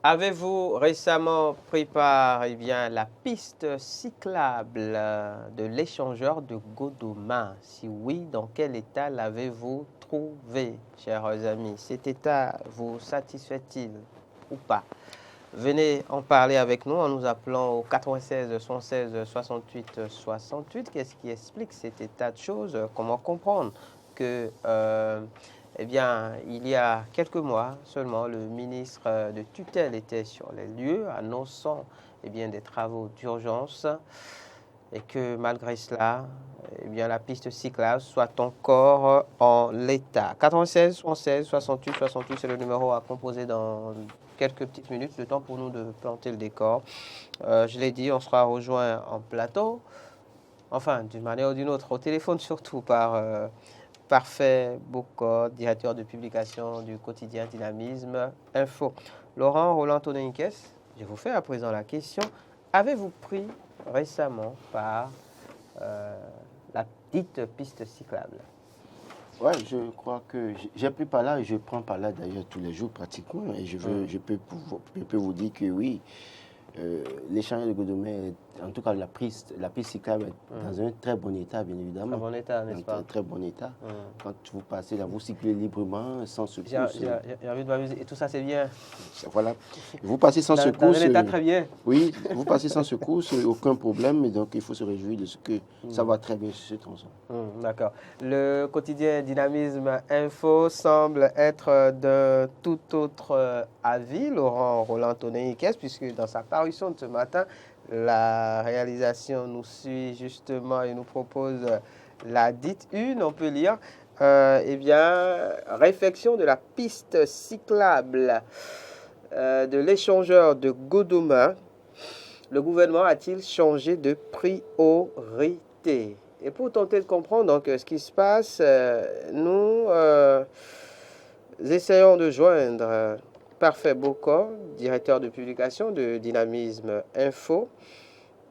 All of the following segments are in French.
Avez-vous récemment pris part la piste cyclable de l'échangeur de Godoma? Si oui, dans quel état l'avez-vous trouvé, chers amis? Cet état vous satisfait-il ou pas? Venez en parler avec nous en nous appelant au 96 116 68 68. Qu'est-ce qui explique cet état de choses? Comment comprendre que il y a quelques mois seulement, le ministre de tutelle était sur les lieux annonçant des travaux d'urgence et que malgré cela, la piste cyclable soit encore en l'état. 96 116 68 68, c'est le numéro à composer dans quelques petites minutes, le temps pour nous de planter le décor. Je l'ai dit, on sera rejoint en plateau, enfin d'une manière ou d'une autre, au téléphone surtout par Parfait Bocor, directeur de publication du quotidien Dynamisme Info. Laurent Roland Toneninkes, je vous fais à présent la question. Avez-vous pris récemment par la dite piste cyclable? Oui, je crois que j'ai pris par là et je prends par là d'ailleurs tous les jours pratiquement. Et je peux vous dire que oui, l'échangeur de Godoma, en tout cas la piste cyclable est dans un très bon état, bien évidemment. Très bon état, n'est-ce pas? Dans un très bon état. Quand vous passez là, vous circulez librement, sans secousse. J'ai envie de m'amuser. Et tout ça, c'est bien. Voilà. Vous passez sans secousse. Dans un état très bien. Oui, vous passez sans secousse, aucun problème. Et donc, il faut se réjouir de ce que ça va très bien sur ce tronçon. D'accord. Le quotidien Dynamisme Info semble être d'un tout autre avis, Laurent Roland Toneninkes, puisque dans sa parution de ce matin, la réalisation nous suit justement et nous propose la dite une, on peut lire, réfection de la piste cyclable de l'échangeur de Godoma. Le gouvernement a-t-il changé de priorité? Et pour tenter de comprendre donc ce qui se passe, nous essayons de joindre Parfait Bocor, directeur de publication de Dynamisme Info.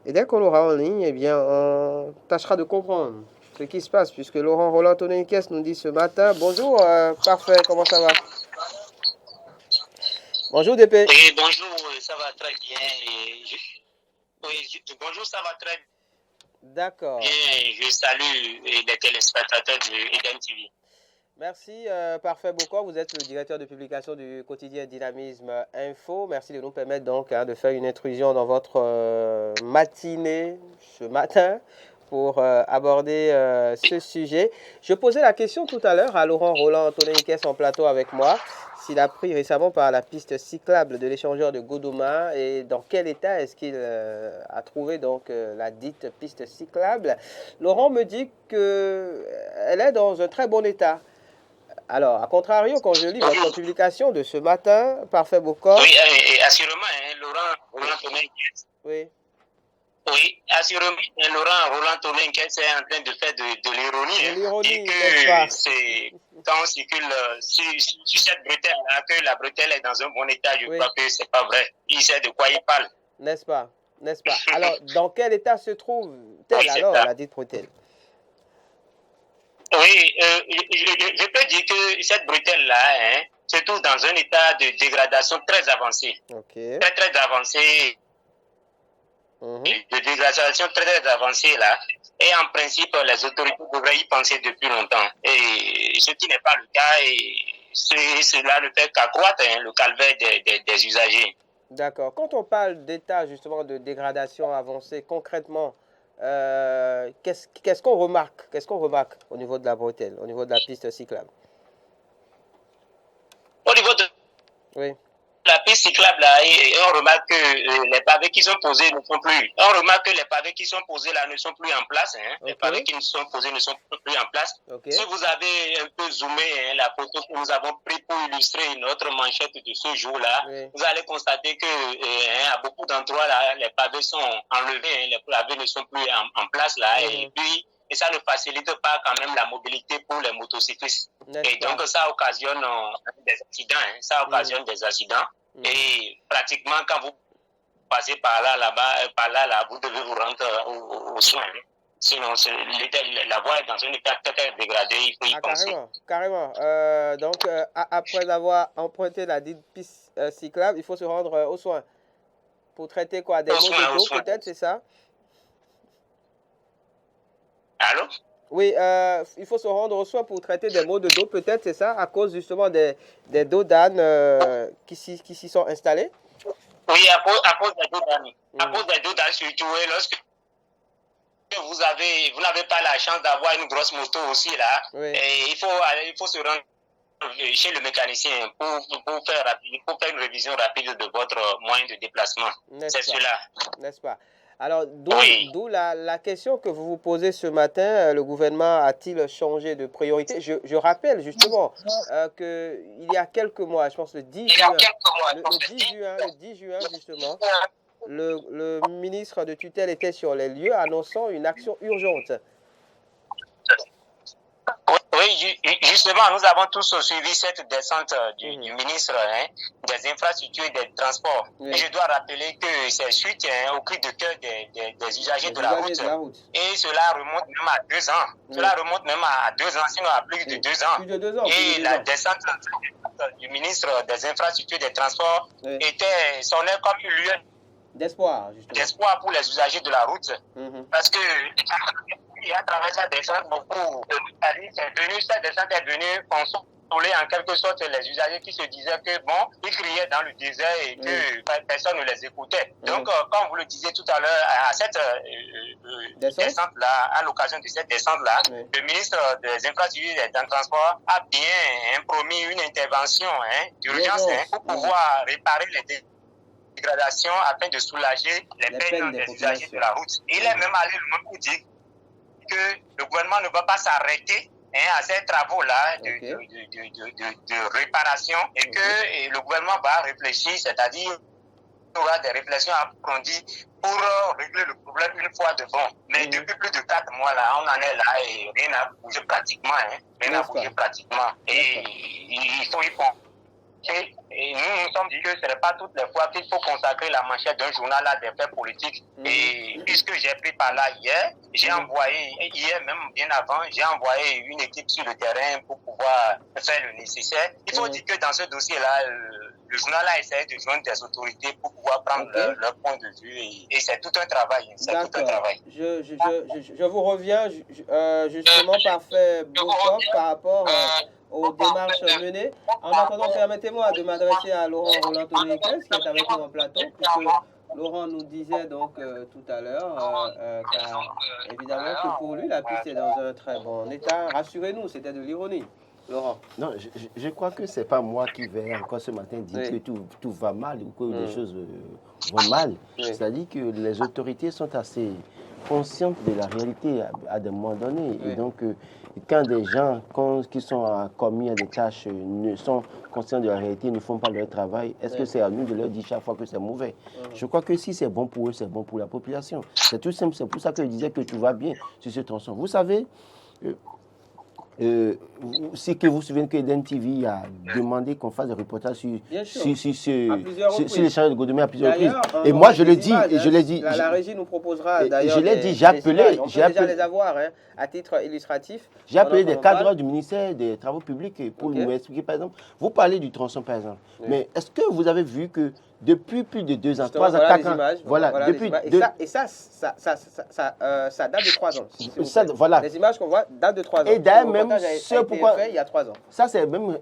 Et dès qu'on l'aura en ligne, on tâchera de comprendre ce qui se passe, puisque Laurent Roland Toneninkes nous dit ce matin. Bonjour, Parfait, comment ça va? Bonjour, DP. Oui, bonjour, ça va très bien. Bonjour, ça va très bien. D'accord. Je salue les téléspectateurs de Eden TV. Merci, Parfait Bocor. Vous êtes le directeur de publication du quotidien Dynamisme Info. Merci de nous permettre donc de faire une intrusion dans votre matinée ce matin pour aborder ce sujet. Je posais la question tout à l'heure à Laurent Roland Toneninkes en plateau avec moi, s'il a pris récemment par la piste cyclable de l'échangeur de Godoma et dans quel état est-ce qu'il a trouvé donc la dite piste cyclable. Laurent me dit qu'elle est dans un très bon état. Alors, à contrario, quand je lis votre publication de ce matin, Parfait Bocor... Oui, assurément, Laurent Toneninkes. Oui. Oui, assurément, Laurent Roland Toneninkes est en train de faire de l'ironie. De l'ironie, n'est-ce pas? Quand on circule sur cette bretelle-là, que la bretelle est dans un bon état, je crois que c'est pas vrai. Il sait de quoi il parle. N'est-ce pas? Alors, dans quel état se trouve-t-elle alors, la dite bretelle? Oui, je peux dire que cette bretelle-là se trouve dans un état de dégradation très avancé. Okay. Très avancé. De dégradation très avancée là. Et en principe, les autorités devraient y penser depuis longtemps. Et ce qui n'est pas le cas, et cela ne fait qu'accroître le calvaire des usagers. D'accord. Quand on parle d'état justement de dégradation avancée, concrètement, qu'est-ce qu'on remarque? Qu'est-ce qu'on remarque au niveau de la bretelle, au niveau de la piste cyclable? Au niveau de la piste cyclable, là, on remarque que les pavés qui sont posés ne sont plus. On remarque que les pavés qui sont posés là ne sont plus en place. Les pavés qui sont posés ne sont plus en place. Si vous avez un peu zoomé la photo que nous avons prise pour illustrer notre manchette de ce jour-là, vous allez constater que à beaucoup d'endroits là, les pavés sont enlevés, les pavés ne sont plus en place là, et ça ne facilite pas quand même la mobilité pour les motocyclistes. Et donc ça occasionne des accidents. Et pratiquement quand vous passez par là, vous devez vous rendre aux soins. Sinon, la voie est dans un état très dégradé, il faut y penser. Carrément. Donc, après avoir emprunté la dite piste cyclable, il faut se rendre aux soins pour traiter quoi? Des maux de dos, peut-être, c'est ça? Allô? Oui, il faut se rendre aux soins pour traiter des maux de dos, peut-être, c'est ça, à cause justement des dos d'âne qui s'y sont installés? Oui, à cause des dos d'âne. À cause des dos d'âne, surtout, lorsque vous n'avez pas la chance d'avoir une grosse moto aussi là, et il faut se rendre chez le mécanicien pour faire une révision rapide de votre moyen de déplacement. C'est cela. N'est-ce pas? Alors, d'où la question que vous vous posez ce matin, le gouvernement a-t-il changé de priorité? Je rappelle justement qu'il y a quelques mois, je pense le 10 juin justement, le ministre de tutelle était sur les lieux annonçant une action urgente. Oui, justement, nous avons tous suivi cette descente du ministre des infrastructures et des transports. Et je dois rappeler que c'est suite au cri de cœur des usagers de la route. Et cela remonte même à 2 ans. Cela remonte même à 2 ans, sinon à plus de 2 ans. Plus de 2 ans. Et la descente du ministre des infrastructures et des transports sonnait comme une lueur d'espoir pour les usagers de la route. Parce que à travers cette descente, cette descente est venue consoler en quelque sorte les usagers qui se disaient que bon, ils criaient dans le désert et que personne ne les écoutait. Donc, comme vous le disiez tout à l'heure, à cette descente-là, à l'occasion de cette descente-là, le ministre des infrastructures et des transports a bien promis une intervention d'urgence pour pouvoir réparer les dégradations afin de soulager les peines des usagers de la route. Il est même allé le même pour dire que le gouvernement ne va pas s'arrêter à ces travaux-là de réparation et que le gouvernement va réfléchir, c'est-à-dire il y aura des réflexions approfondies pour régler le problème une fois de bon. Mais depuis plus de 4 mois, là, on en est là et rien n'a bougé pratiquement. Et il faut y penser. Et nous sommes dit que ce n'est pas toutes les fois qu'il faut consacrer la manchette d'un journal à des faits politiques. Et puisque j'ai pris par là hier, j'ai envoyé, hier même bien avant, j'ai envoyé une équipe sur le terrain pour pouvoir faire le nécessaire. Il faut dire que dans ce dossier-là, le journal a essayé de joindre des autorités pour pouvoir prendre leur point de vue. Et c'est tout un travail. Je vous reviens justement par rapport aux démarches menées. En attendant, permettez-moi de m'adresser à Laurent Roland-Tonniquez, qui est avec nous en plateau, puisque Laurent nous disait donc tout à l'heure évidemment que pour lui, la piste est dans un très bon état. Rassurez-nous, c'était de l'ironie. Laurent. Non, je crois que ce n'est pas moi qui vais encore ce matin dire que tout va mal ou que les choses vont mal. C'est-à-dire que les autorités sont assez conscientes de la réalité à des moments donnés. Et donc, quand des gens qui sont commis à des tâches ne sont conscients de la réalité, ne font pas leur travail, est-ce que c'est à nous de leur dire chaque fois que c'est mauvais? Je crois que si c'est bon pour eux, c'est bon pour la population. C'est tout simple. C'est pour ça que je disais que tout va bien sur ce tronçon. Vous savez, c'est que vous vous souvenez que Eden TV a demandé qu'on fasse des reportages sur les changements de Godomé à plusieurs reprises. Et moi, je le dis, et je l'ai dit. La régie nous proposera d'ailleurs. Je l'ai dit, j'ai appelé. On peut déjà les avoir à titre illustratif. J'ai appelé des cadres du ministère des Travaux publics pour nous expliquer, par exemple. Vous parlez du tronçon, par exemple. Mais est-ce que vous avez vu que depuis plus de 2 ans, 3 ans, 4 ans, voilà, depuis et ça date de 3 ans. Voilà. Les images qu'on voit datent de 3 ans. Et d'ailleurs, même ce pourquoi il y a 3 ans. Ça, c'est même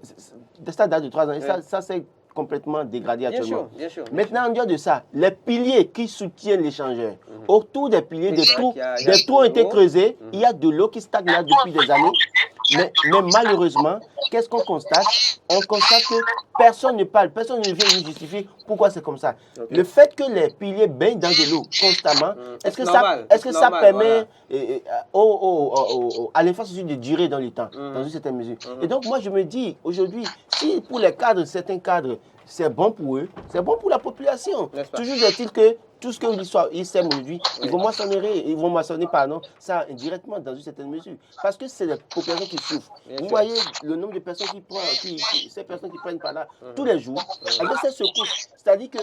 ça date de 3 ans. Et ça c'est complètement dégradé actuellement. Bien sûr. Maintenant, en dehors de ça, les piliers qui soutiennent l'échangeur, autour des piliers, des trous ont été creusés. Il y a de l'eau qui stagne là depuis des années. Mais malheureusement, qu'est-ce qu'on constate? On constate que personne ne parle, personne ne vient nous justifier pourquoi c'est comme ça. Le fait que les piliers baignent dans de l'eau constamment, est-ce que ça permet à l'infrastructure de durer dans le temps, dans une certaine mesure? Et donc, moi, je me dis, aujourd'hui, si pour les cadres, certains cadres, c'est bon pour eux, c'est bon pour la population. Toujours est-il que tout ce qu'ils sèment aujourd'hui, ils vont moissonner, ça indirectement dans une certaine mesure. Parce que c'est les populations qui souffrent. Vous voyez le nombre de personnes ces personnes qui prennent par là tous les jours, avec ces secousses. C'est-à-dire que...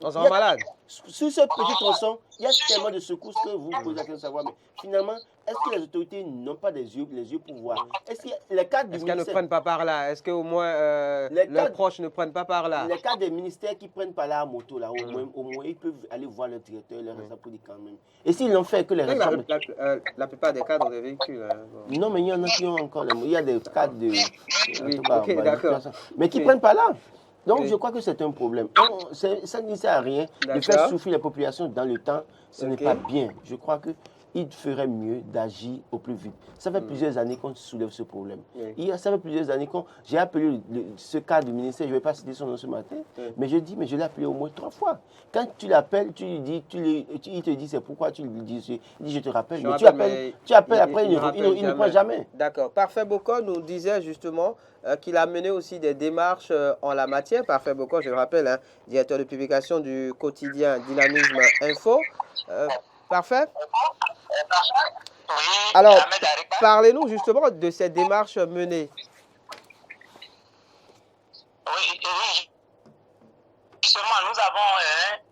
On se rend malade. Sur ce petit tronçon, il y a tellement de secousses que vous posez la question de savoir, mais finalement, est-ce que les autorités n'ont pas les yeux pour voir? Est-ce que les cadres du ministère... Est-ce qu'elles ne prennent pas par là? Est-ce qu'au moins leurs proches ne prennent pas par là? Les cadres des ministères qui prennent par là à moto, là, au moins, ils peuvent aller voir leur directeur, leur responsable pour dire quand même. Et s'ils l'ont fait, que les responsables... La plupart des cadres ont des véhicules. Bon. Non, mais il y en a qui ont encore... Il y a des cadres de... Oui, ok, d'accord. Mais qui ne prennent pas là. Donc, je crois que c'est un problème. Ça ne sert à rien de faire souffrir les populations dans le temps. Ce n'est pas bien. Je crois qu'il ferait mieux d'agir au plus vite. Ça fait plusieurs années qu'on soulève ce problème. Ça fait plusieurs années que j'ai appelé ce cadre du ministère, je ne vais pas citer son nom ce matin, mais je l'ai appelé au moins 3 fois. Quand tu l'appelles, tu lui dis, il te dit c'est pourquoi tu lui dis, il dit je te rappelle. Mais tu appelles après, il ne prend jamais. D'accord. Parfait Boko nous disait justement qu'il a mené aussi des démarches en la matière. Parfait Boko, je le rappelle, hein, directeur de publication du quotidien Dynamisme Info. Parfait. Alors, parlez-nous justement de ces démarches menées. Oui, justement, nous avons,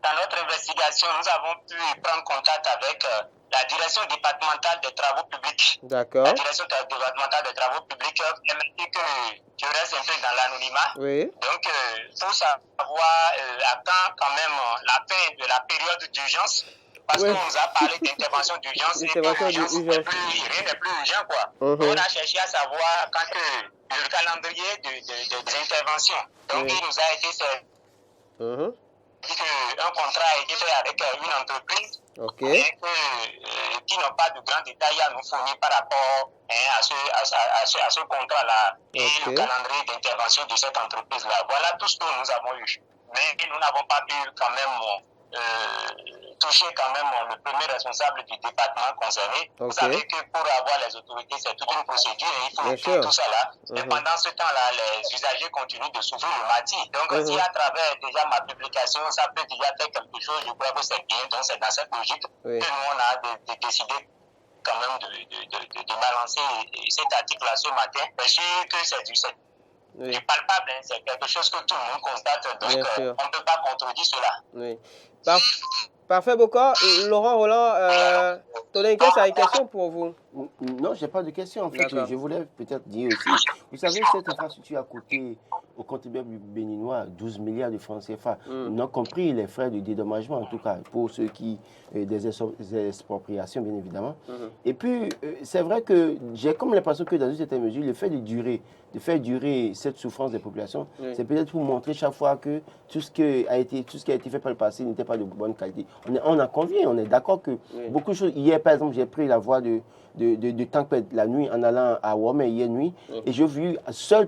dans notre investigation, nous avons pu prendre contact avec la direction départementale des travaux publics. D'accord. La direction départementale des travaux publics permet que je reste un peu dans l'anonymat. Oui. Donc, pour savoir à quand même la fin de la période d'urgence, parce qu'on nous a parlé d'intervention d'urgence et d'urgence, rien n'est plus urgent, quoi. On a cherché à savoir quand le calendrier des interventions. Donc, il nous a été fait un contrat a été fait avec une entreprise qui n'ont pas de grands détails à nous fournir par rapport à ce contrat-là et le calendrier d'intervention de cette entreprise-là. Voilà tout ce que nous avons eu. Mais nous n'avons pas pu quand même toucher quand même le premier responsable du département concerné. Vous savez que pour avoir les autorités, c'est toute une procédure et il faut écrire tout ça là. Et pendant ce temps-là, les usagers continuent de souffrir le matin. Donc, si à travers déjà ma publication, ça peut déjà faire quelque chose, je crois que c'est bien. Donc, c'est dans cette logique que nous, on a décidé quand même de balancer cet article-là ce matin. C'est sûr que c'est palpable, hein, c'est quelque chose que tout le monde constate. Donc, on ne peut pas contredire cela. Oui. Parfait, Bokar. Laurent Roland, Tolenquès a une question pour vous. Non, je n'ai pas de question. En fait, je voulais peut-être dire aussi, vous savez, cette infrastructure a coûté aux contribuables béninois 12 milliards de francs CFA, non compris les frais de dédommagement, en tout cas, pour ceux qui, des expropriations, bien évidemment. Et puis, c'est vrai que j'ai comme l'impression que dans une certaine mesure, le fait de faire durer cette souffrance des populations, c'est peut-être pour montrer chaque fois que tout ce qui a été fait par le passé n'était pas de bonne qualité. On a convient, on est d'accord que beaucoup de choses. Hier, par exemple, j'ai pris la voie de Tancpet la nuit en allant à Womé hier nuit et j'ai vu,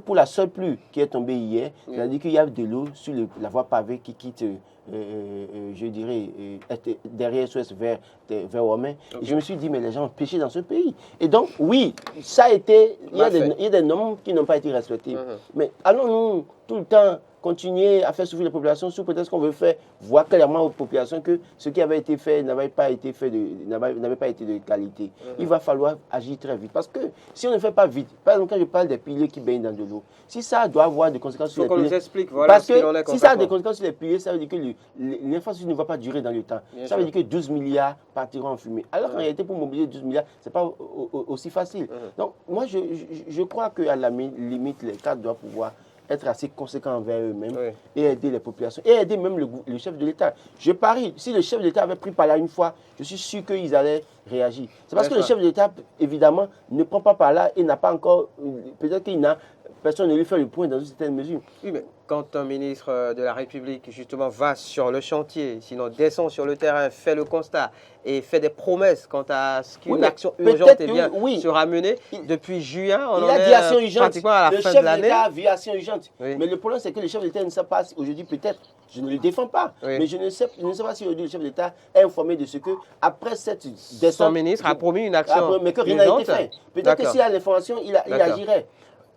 pour la seule pluie qui est tombée hier, c'est-à-dire qu'il y a de l'eau sur la voie pavée qui quitte, je dirais, derrière SOS vers Womé. Et je me suis dit, mais les gens ont péché dans ce pays. Et donc, oui, ça a été, il y a des normes qui n'ont pas été respectées. Mais allons-nous tout le temps continuer à faire souffrir les populations sous peut-être qu'on veut faire voir clairement aux populations que ce qui avait été fait n'avait pas été de qualité. Il va falloir agir très vite. Parce que si on ne fait pas vite, par exemple, quand je parle des piliers qui baignent dans de l'eau, si ça doit avoir des conséquences sur les piliers... Il faut qu'on nous explique, voilà. Parce que si ça a des conséquences sur les piliers, ça veut dire que l'infrastructure ne va pas durer dans le temps. Ça veut dire que 12 milliards partiront en fumée. Alors qu'en réalité, pour mobiliser 12 milliards, ce n'est pas aussi facile. Donc, moi, je crois qu'à la limite, les cadres doivent pouvoir être assez conséquents envers eux-mêmes et aider les populations, et aider même le chef de l'État. Je parie, si le chef de l'État avait pris par là une fois, je suis sûr qu'ils allaient réagir. C'est parce que le chef de l'État, évidemment, ne prend pas par là et n'a pas encore, peut-être qu'il n'a, personne ne lui fait le point dans une certaine mesure. Oui, mais quand un ministre de la République, justement, va sur le chantier, sinon descend sur le terrain, fait le constat et fait des promesses quant à ce qu'une action urgente sera menée, depuis juin, on en est pratiquement à la fin de l'année. Le chef de l'État a vu action urgente. Mais le problème, c'est que le chef de l'État ne sait pas, aujourd'hui peut-être, je ne le défends pas, mais je ne sais pas si aujourd'hui le chef de l'État est informé de ce que, après cette descente... Son ministre a promis une action mais que rien n'a été fait. Peut-être que s'il y a l'information, il agirait.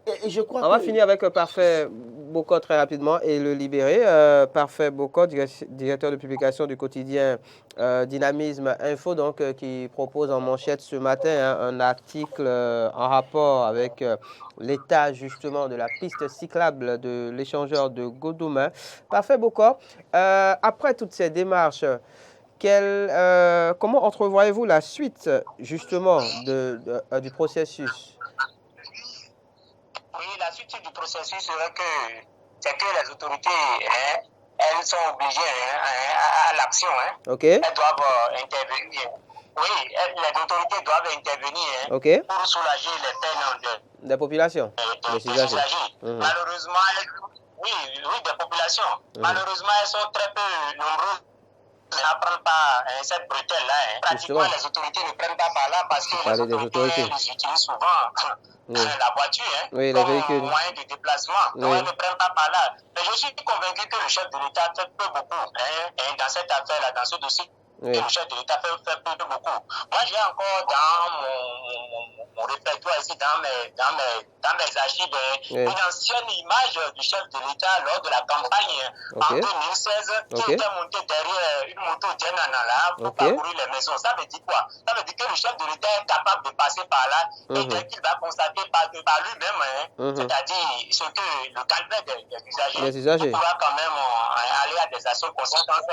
Et je crois On va finir avec Parfait Boko très rapidement et le libérer. Parfait Boko, directeur de publication du quotidien Dynamisme Info, donc, qui propose en manchette ce matin un article en rapport avec l'état justement de la piste cyclable de l'échangeur de Godoumen. Parfait Boko, après toutes ces démarches, comment entrevoyez-vous la suite justement du processus? Oui, la suite du processus serait c'est que les autorités, elles sont obligées à l'action. Okay. Elles doivent intervenir. Oui, les autorités doivent intervenir pour soulager les peines des populations, des usagers. Malheureusement, oui, des populations. Malheureusement, elles sont très peu nombreuses. N'apprennent pas cette bretelle-là. Pratiquement, les autorités ne prennent pas par là parce que les autorités les utilisent souvent la voiture oui, comme les véhicules. moyen de déplacement. Donc, elles ne prennent pas par là. Mais je suis convaincu que le chef de l'État fait peu beaucoup dans cette affaire-là, dans ce dossier. Oui. Le chef de l'État fait peu beaucoup. Moi, j'ai encore dans mon répertoire ici, dans mes archives, une ancienne image du chef de l'État lors de la campagne en 2016 qui était monté derrière une moto Djenana là pour parcourir les maisons. Ça veut dire quoi? Ça veut dire que le chef de l'État est capable de passer par là et dès qu'il va constater par lui-même, c'est-à-dire ce que le calvaire des usagers, il pourra quand même aller à des actions conséquentes.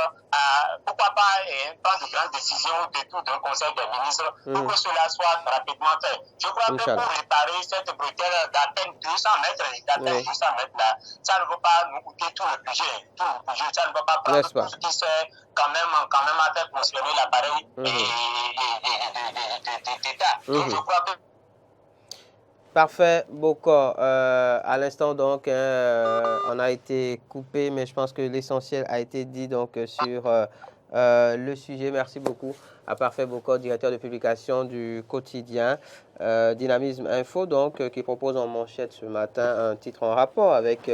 Pourquoi pas prendre de grandes décisions au détour d'un conseil des ministres pour que cela soit rapidement fait. Je crois que pour réparer cette bretelle d'à peine 200 mètres là, ça ne va pas nous coûter tout le budget. Ça ne va pas prendre tout ce qui sert quand même à faire fonctionner l'appareil d'État. Donc je crois que Parfait, Boko. À l'instant, donc, on a été coupé, mais je pense que l'essentiel a été dit donc, sur le sujet. Merci beaucoup à Parfait Boko, directeur de publication du quotidien Dynamisme Info, donc, qui propose en manchette ce matin un titre en rapport avec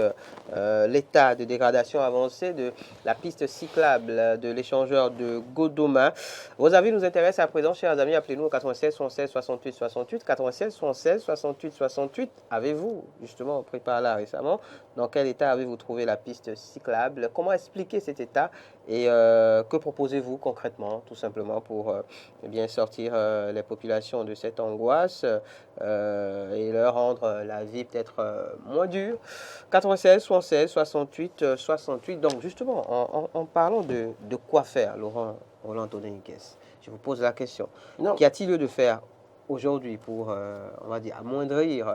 l'état de dégradation avancée de la piste cyclable de l'échangeur de Godoumen. Vos avis nous intéressent à présent, chers amis. Appelez-nous au 96 76 68 68, 96 76 68 68. Avez-vous justement pris par là récemment? Dans quel état avez-vous trouvé la piste cyclable? Comment expliquer cet état? Et que proposez-vous concrètement, tout simplement, pour bien sortir les populations de cette angoisse et leur rendre la vie peut-être moins dure? 96 76 68 68. Donc justement, en parlant de quoi faire, Roland Tonengues, je vous pose la question. Qu'y a-t-il lieu de faire aujourd'hui pour, on va dire, amoindrir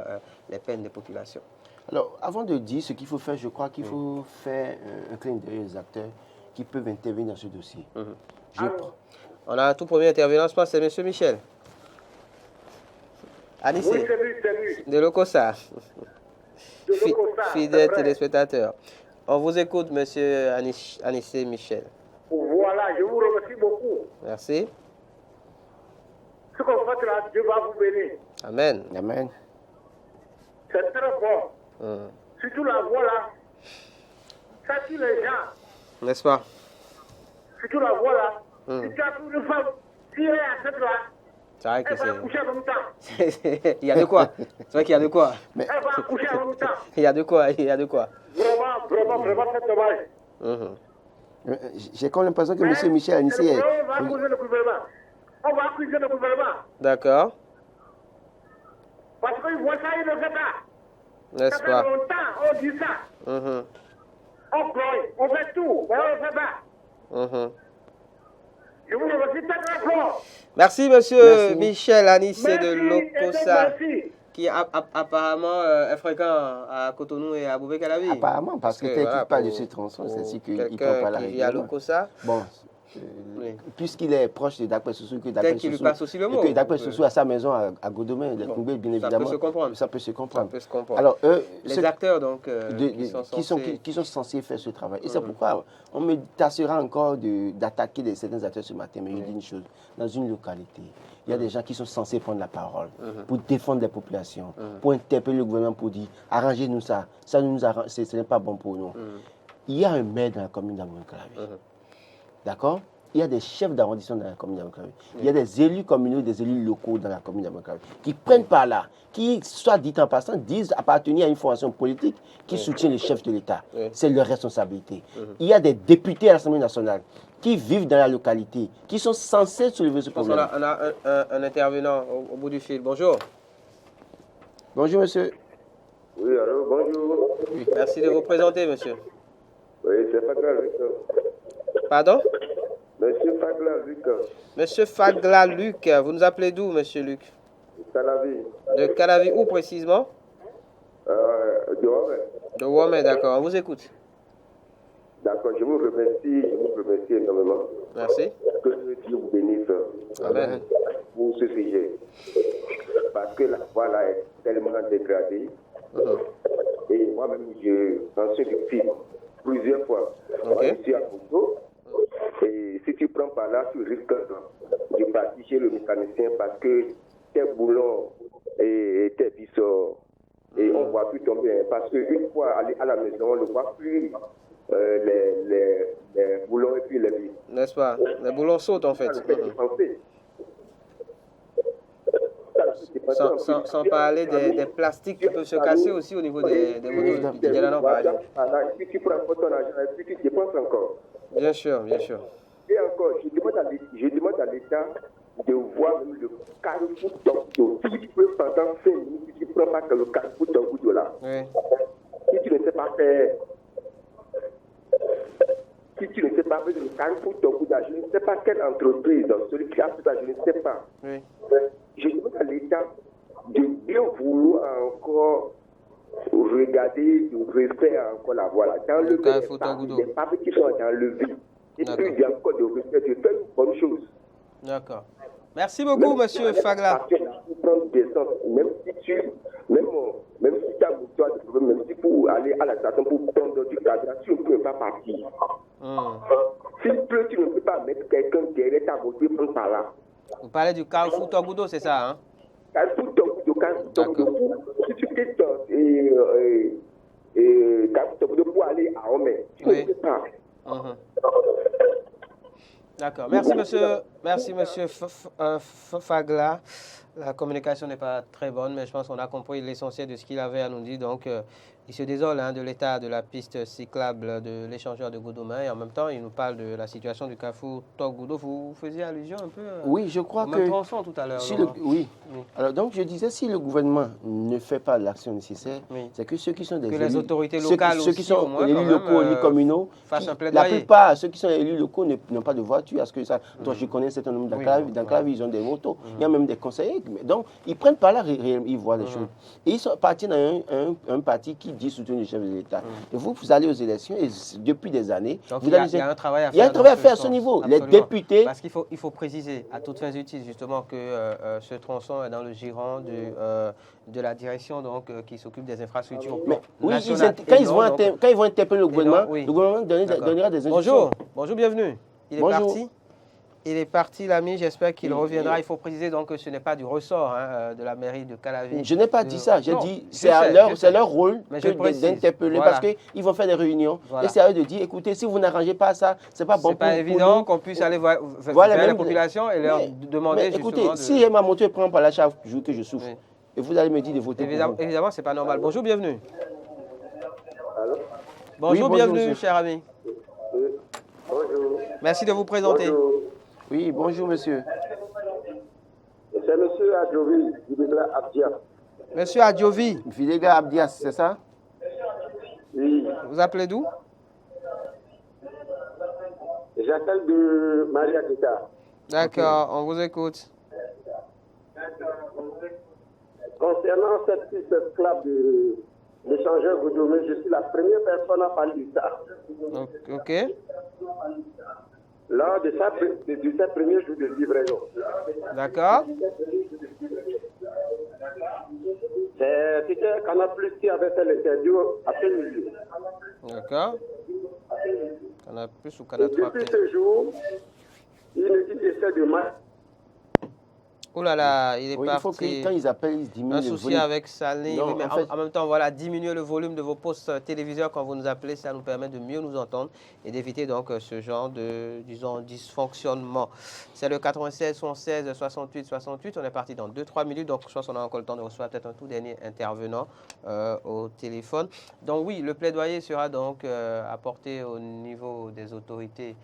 les peines des populations? Alors, avant de dire ce qu'il faut faire, je crois qu'il faut faire un clin d'œil aux acteurs qui peuvent intervenir dans ce dossier. On a un tout premier intervenant, je pense, c'est M. Michel. Anissé. Oui, salut. De Locosa. Fidèle téléspectateur. On vous écoute, M. Anissé Michel. Voilà, je vous remercie beaucoup. Merci. Ce qu'on fait là, Dieu va vous bénir. Amen. Amen. C'est très bon. Surtout la voix là, ça tue les gens. N'est-ce pas? Surtout la voix là. Si tu as pris une femme, si elle est à cette là, c'est vrai que elle va coucher en même temps. Il y a de quoi. C'est vrai qu'il y a de quoi. Elle va coucher en même temps. Il y a de quoi, il y a de quoi. Vraiment, c'est dommage. J'ai comme l'impression que M. Michel Anissé est... On va accuser le gouvernement. On va accuser le gouvernement. D'accord. Parce qu'ils voient ça, ils ne le font pas. N'est-ce pas? Ça fait longtemps, on dit ça. On ploie, on fait tout, mais on ne le fait pas. Je vous remercie très fort. Merci, monsieur Michel Anissé de Locosa, qui apparemment est fréquent à Cotonou et à Boubé-Calavi. Apparemment, parce que quelqu'un qui parle de ce tronçon, c'est sûr qu'il ne prend pas la règle. Il y a Locosa. Bon. Puisqu'il est proche de Dacpé Soussou, que Dacpé Soussou a sa maison à Godoumen, bien évidemment, ça peut se comprendre. Alors, les acteurs donc, qui sont censés faire ce travail. Et c'est pourquoi on me tâchera encore d'attaquer certains acteurs ce matin. Mais je dis une chose, dans une localité, il y a des gens qui sont censés prendre la parole pour défendre les populations, pour interpeller le gouvernement, pour dire arrangez-nous ça, ce n'est pas bon pour nous. Il y a un maire dans la commune d'Abouin-Calavi. D'accord? il y a des chefs d'arrondissement dans la commune d'Amankaravi. Il y a des élus communaux, des élus locaux dans la commune d'Amankaravi qui prennent par là, qui, soit dit en passant, disent appartenir à une formation politique qui soutient les chefs de l'État. C'est leur responsabilité. Il y a des députés à l'Assemblée nationale qui vivent dans la localité, qui sont censés soulever ce problème. On a un intervenant au bout du fil. Bonjour. Bonjour, monsieur. Oui, allô, bonjour. Oui, merci de vous présenter, monsieur. Oui, c'est Fagla Luc. Pardon? Monsieur Fagla Luc. Monsieur Fagla Luc, vous nous appelez d'où, monsieur Luc? Calavi. De Calavi, où précisément? De Wamé. De Wamé, d'accord, on vous écoute. D'accord, je vous remercie énormément. Merci. Que Dieu vous bénisse. Amen. Pour ce sujet. Parce que la voie là est tellement dégradée. Et moi-même, j'en suis victime plusieurs fois. Okay. Je suis à Bourdeaux. Et si tu prends par là, tu risques de partir chez le mécanicien parce que tes boulons et tes vis et on voit plus tomber. Parce qu'une fois aller à la maison, on ne voit plus les boulons et puis les vis. N'est-ce pas? Les boulons sautent en fait. Sans parler des plastiques qui peuvent se casser aussi au niveau des motos du Dialano, par exemple. Et puis tu prends ton argent et puis tu dépenses encore. Bien sûr, bien sûr. Et encore, je demande à l'État de voir même le carrefour Togudo. Si tu peux pendant 5 minutes, si tu ne prends pas que le carrefour Togudo là. Oui. Si tu ne sais pas faire, le carrefour Togudo, je ne sais pas quelle entreprise, celui qui a fait ça, je ne sais pas. Oui. Je demande à l'État de bien vouloir encore regarder, de refaire encore la voie là. Dans le carrefour Togudo. Les papiers qui sont enlevés. Et puis il y a encore de refaire, de faire une bonne chose. D'accord. Merci beaucoup, monsieur Fagla. Même si tu as un problème, même si pour aller à la station pour prendre du cadre, tu ne peux pas partir. S'il pleut, tu ne peux pas mettre quelqu'un derrière ta voiture prendre par là. Vous parlez du carrefour Togudo, c'est ça, hein? Carrefour Togudo. Si tu quittes carrefour Togudo pour aller à Omé, tu ne peux pas. D'accord. Merci, monsieur Fagla. La communication n'est pas très bonne, mais je pense qu'on a compris l'essentiel de ce qu'il avait à nous dire. Donc, il se désole de l'état de la piste cyclable de l'échangeur de Godomain et en même temps, il nous parle de la situation du carrefour Togudo. Vous faisiez allusion un peu oui, je crois que tout à l'heure. Oui. Alors, donc, je disais, si le gouvernement ne fait pas l'action nécessaire, c'est que ceux qui sont des élus, les autorités locales ceux qui sont élus locaux, élus communaux, la plupart, ceux qui sont élus locaux n'ont pas de voiture. Parce que ça, toi, je connais un certain nombre d'enclaves, ils ont des motos. Il y a même des conseillers. Donc, ils prennent par là, ils voient les choses. Et ils sont partis dans un parti qui dit soutenir le chef de l'État. Et vous allez aux élections et depuis des années, donc il y a un travail à faire. Il y a un travail à faire à ce niveau. Absolument. Les députés. Parce qu'il faut préciser à toutes fins utiles justement que ce tronçon est dans le giron de la direction qui s'occupe des infrastructures. Mais, oui, quand ils vont interpeller le gouvernement donnera des instructions. Bonjour, bienvenue. Il est parti, l'ami. J'espère qu'il reviendra. Il faut préciser donc que ce n'est pas du ressort de la mairie de Calavi. Je n'ai pas dit ça. J'ai dit c'est leur rôle d'interpeller parce qu'ils vont faire des réunions. Et c'est à eux de dire, écoutez, si vous n'arrangez pas ça, c'est pas bon pour nous. C'est pas évident qu'on puisse aller vers la population et leur demander justement. Écoutez, si ma moto prend par la chaque jour que je souffre, et vous allez me dire de voter pour vous. Évidemment, c'est pas normal. Bonjour, bienvenue. Allô? Bonjour, bienvenue, cher ami. Bonjour. Merci de vous présenter. Bonjour. Oui, bonjour monsieur. C'est monsieur Adjovi, Videga Abdias. Monsieur Adjovi. Videga Abdias, c'est ça? Oui. Vous appelez d'où? J'appelle de Maria Guetta. D'accord, on vous écoute. Concernant cette piste club de l'échangeur Godomé, je suis la première personne à parler de ça. Ok. Lors de ces premiers jours de livraison. D'accord. C'était Canal Plus qui avait fait l'interview à ce milieu. D'accord. Canal Plus ou Canal 3. Depuis ce jour, il essaie de marcher. Oh là là, il est Oui, parti. il faut que quand ils appellent, ils diminuent Un le souci volume. avec sa ligne, Non, oui, mais en fait- en même temps, voilà, diminuer le volume de vos postes téléviseurs quand vous nous appelez, ça nous permet de mieux nous entendre et d'éviter donc ce genre de, disons, dysfonctionnement. C'est le 96 76 68 68. On est parti dans 2-3 minutes, donc je pense qu'on a encore le temps de recevoir peut-être un tout dernier intervenant au téléphone. Donc oui, le plaidoyer sera donc apporté au niveau des autorités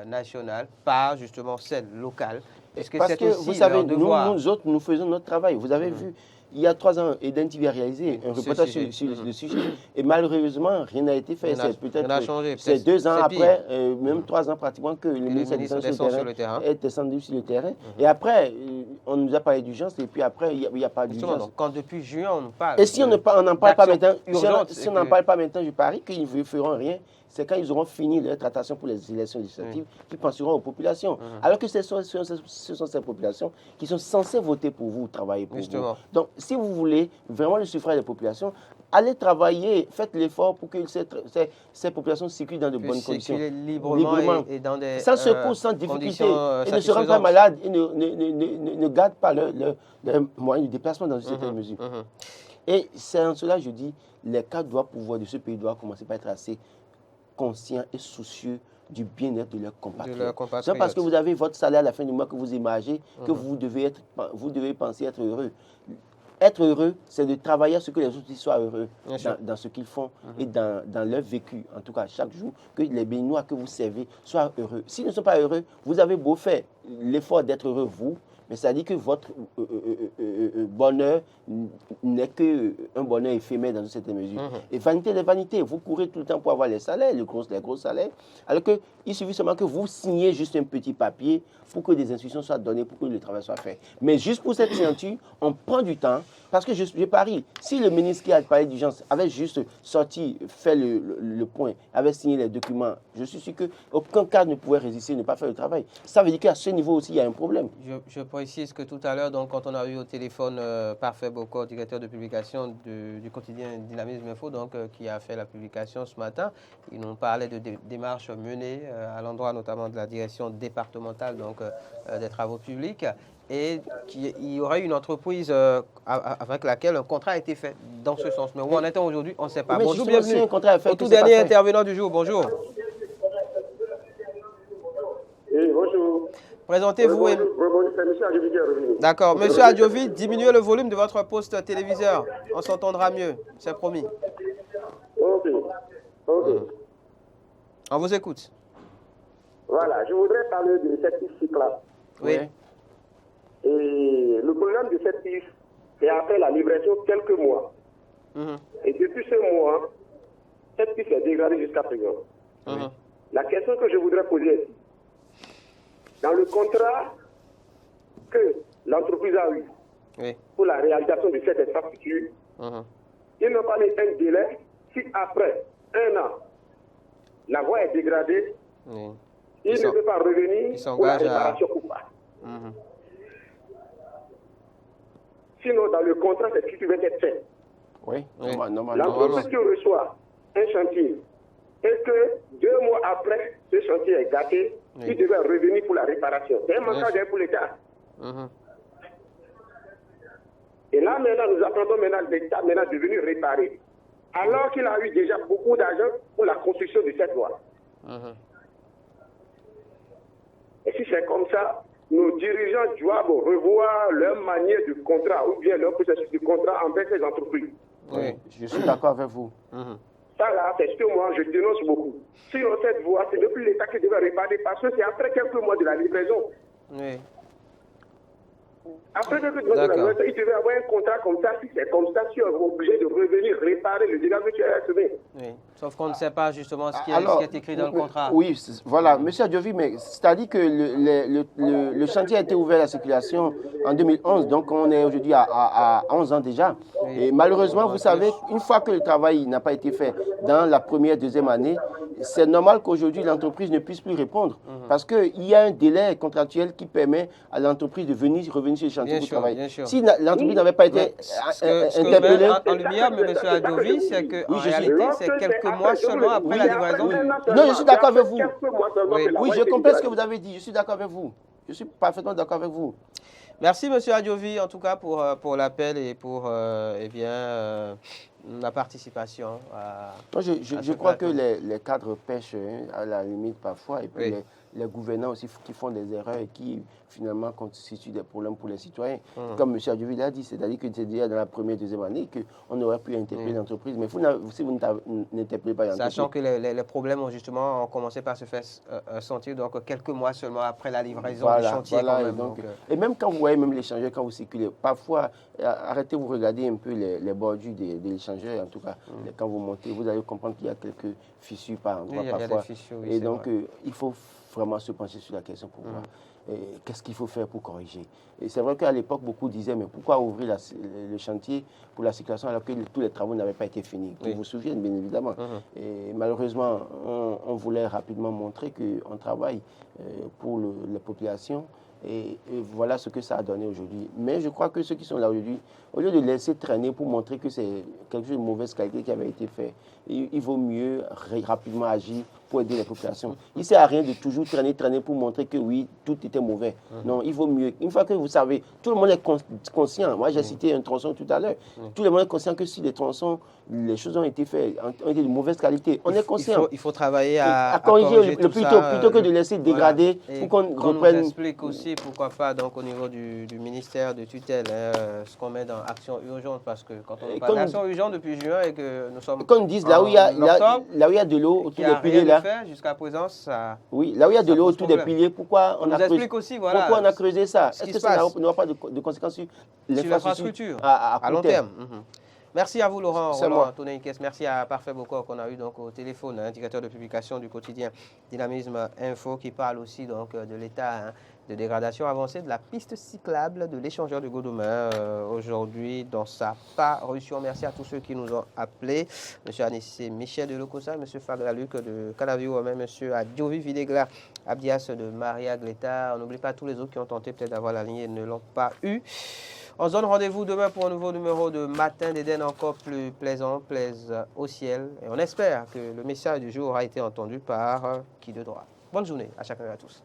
nationales, pas justement celles locales. Parce que vous savez, nous autres, nous faisons notre travail. Vous avez vu, il y a 3 ans, Eden TV a réalisé un reportage sur le sujet. Et malheureusement, rien n'a été fait. C'est peut-être 2 ans après, même 3 ans pratiquement, que le ministre descend sur le terrain, est descendu sur le terrain. Et après, on nous a parlé d'urgence, et puis après, il n'y a pas d'urgence. Quand depuis juin, on nous parle. Et si on n'en parle pas maintenant, si on n'en parle pas maintenant, je parie qu'ils ne feront rien. C'est quand ils auront fini leur traitation pour les élections législatives qu'ils penseront aux populations. Alors que ce sont ces populations qui sont censées voter pour vous, travailler pour vous. Donc, si vous voulez vraiment le suffrage des populations, allez travailler, faites l'effort pour que ces populations circulent dans de bonnes conditions. Librement. Et dans des sans secours, sans difficulté. Ils ne se rendent pas malades, ils ne gardent pas leurs moyens de déplacement dans une certaine mesure. Et c'est en cela que je dis, les cadres de ce pays doivent commencer par être assez conscients et soucieux du bien-être de leurs compatriotes. C'est parce que vous avez votre salaire à la fin du mois que vous imaginez que vous devez penser être heureux. Être heureux, c'est de travailler à ce que les autres soient heureux dans ce qu'ils font et dans leur vécu, en tout cas chaque jour, que les Béninois que vous servez soient heureux. S'ils ne sont pas heureux, vous avez beau faire l'effort d'être heureux, vous, mais ça dit que votre bonheur n'est qu'un bonheur éphémère dans cette mesure. Et vanité des vanités, vous courez tout le temps pour avoir les salaires, les gros salaires, alors qu'il suffit seulement que vous signiez juste un petit papier pour que des instructions soient données, pour que le travail soit fait. Mais juste pour cette signature, on prend du temps, parce que je parie, si le ministre qui a parlé d'urgence avait juste sorti, fait le point, avait signé les documents, je suis sûr qu'aucun cadre ne pouvait résister, ne pas faire le travail. Ça veut dire qu'à ce niveau aussi, il y a un problème. Je précise que tout à l'heure, quand on a eu au téléphone Parfait Boko, directeur de publication du quotidien Dynamisme Info, qui a fait la publication ce matin, il nous parlait de démarches menées à l'endroit notamment de la direction départementale des travaux publics, et qu'il y aurait une entreprise avec laquelle un contrat a été fait dans ce sens. Mais où en est-on aujourd'hui, on ne sait pas. Bonjour, bienvenue au tout dernier intervenant du jour. Bonjour. Oui, bonjour. Présentez-vous. D'accord. Monsieur Adjovi, diminuez le volume de votre poste téléviseur. On s'entendra mieux, c'est promis. Ok. On vous écoute. Voilà, je voudrais parler de cette piste-là. Oui. Et le problème de cette piste, c'est après la livraison quelques mois. Et depuis ce mois, cette piste est dégradée jusqu'à présent. La question que je voudrais poser est, dans le contrat que l'entreprise a eu pour la réalisation de cette infrastructure, il n'a pas mis un délai. Si après 1 an, la voie est dégradée, il ne peut pas revenir pour la réparation ou pas. Sinon, dans le contrat, c'est ce qui va être fait. Oui, normalement. L'entreprise qui reçoit un chantier et que 2 mois après, ce chantier est gâté, il devait revenir pour la réparation. C'est un manquage pour l'État. Et là, maintenant, nous attendons l'État de venir réparer. Alors qu'il a eu déjà beaucoup d'argent pour la construction de cette voie. Et si c'est comme ça, nos dirigeants doivent revoir leur manière de contrat ou bien leur processus de contrat envers ces entreprises. Oui, je suis d'accord avec vous. Ça là, c'est ce que moi je dénonce beaucoup. Sinon, cette voie, c'est depuis l'État qui devait réparer parce que c'est après quelques mois de la livraison. Oui. Après quelques mois de la livraison, il devait avoir un contrat comme ça. Si c'est comme ça, si on est obligé de revenir réparer le dégât que tu as semé. Oui. Sauf qu'on ne sait pas justement ce qui est écrit dans le contrat. Oui, voilà. Monsieur Adjovi, mais c'est-à-dire que le chantier a été ouvert à la circulation en 2011, donc on est aujourd'hui à 11 ans déjà. Et malheureusement, vous savez, une fois que le travail n'a pas été fait dans la première, deuxième année, c'est normal qu'aujourd'hui l'entreprise ne puisse plus répondre. Parce qu'il y a un délai contractuel qui permet à l'entreprise de revenir sur le chantier pour travailler. Si l'entreprise n'avait pas été interpellée... En lumière, M. Adjovi, c'est qu'en réalité, c'est quelques mois seulement après la livraison. Non, je suis d'accord avec vous. Oui, je comprends ce que vous avez dit. Je suis d'accord avec vous. Je suis parfaitement d'accord avec vous. Merci, monsieur Adjovi, en tout cas, pour l'appel et pour la participation. Je crois que les cadres pêchent à la limite parfois, et puis les gouvernants aussi qui font des erreurs et qui finalement constituent des problèmes pour les citoyens. Comme M. Adjovi l'a dit, c'est-à-dire que c'est déjà dans la première, deuxième année qu'on aurait pu interpeller l'entreprise, mais si vous n'interpellez pas l'entreprise... Sachant que les problèmes ont justement commencé par se faire sentir donc quelques mois seulement après la livraison du chantier. Quand même, et même quand vous voyez même l'échangeur, quand vous circulez, parfois, arrêtez, vous regardez un peu les bordures de l'échangeur, en tout cas, quand vous montez, vous allez comprendre qu'il y a quelques fissures par endroit parfois. Et donc, il faut vraiment se pencher sur la question pour voir qu'est-ce qu'il faut faire pour corriger. Et c'est vrai qu'à l'époque, beaucoup disaient, mais pourquoi ouvrir le chantier pour la circulation alors que tous les travaux n'avaient pas été finis? Vous vous souvenez, bien évidemment. Et malheureusement, on voulait rapidement montrer qu'on travaille pour les populations. Et voilà ce que ça a donné aujourd'hui. Mais je crois que ceux qui sont là aujourd'hui, au lieu de laisser traîner pour montrer que c'est quelque chose de mauvaise qualité qui avait été fait, il vaut mieux rapidement agir pour aider les populations. Il ne sert à rien de toujours traîner pour montrer que oui, tout était mauvais. Non, il vaut mieux. Une fois que vous savez, tout le monde est conscient. Moi, j'ai cité un tronçon tout à l'heure. Tout le monde est conscient que si les tronçons, les choses ont été faites, ont été de mauvaise qualité, on est conscient. Il faut travailler à corriger le plus tôt, plutôt que de laisser dégrader pour qu'on reprenne. On nous explique aussi pourquoi pas, donc au niveau du ministère de tutelle, ce qu'on met dans action urgente, parce que quand on parle d'action urgente depuis juin et que nous sommes. Qu'on dise là où il y a de l'eau autour des piliers là. Jusqu'à présent, ça. Oui, là où il y a de l'eau autour des piliers, pourquoi on a creusé, aussi, voilà, pourquoi on a creusé ça? Est-ce que ça n'aura pas de conséquences sur l'infrastructure à long terme? Merci à vous, Laurent Antonin Kess. Merci à Parfait Bokor qu'on a eu donc au téléphone, indicateur de publication du quotidien Dynamisme Info, qui parle aussi donc de l'état de dégradation avancée de la piste cyclable de l'échangeur de Godomain aujourd'hui dans sa parution. Merci à tous ceux qui nous ont appelés. M. Anissé Michel de Locosa, M. Fagraluc de Canaviou, même M. Adjovi Videgla, Abdias de Maria Gleta. On n'oublie pas tous les autres qui ont tenté peut-être d'avoir la ligne et ne l'ont pas eu. On se donne rendez-vous demain pour un nouveau numéro de Matin d'Éden encore plus plaisant, plaise au ciel. Et on espère que le message du jour aura été entendu par qui de droit. Bonne journée à chacun et à tous.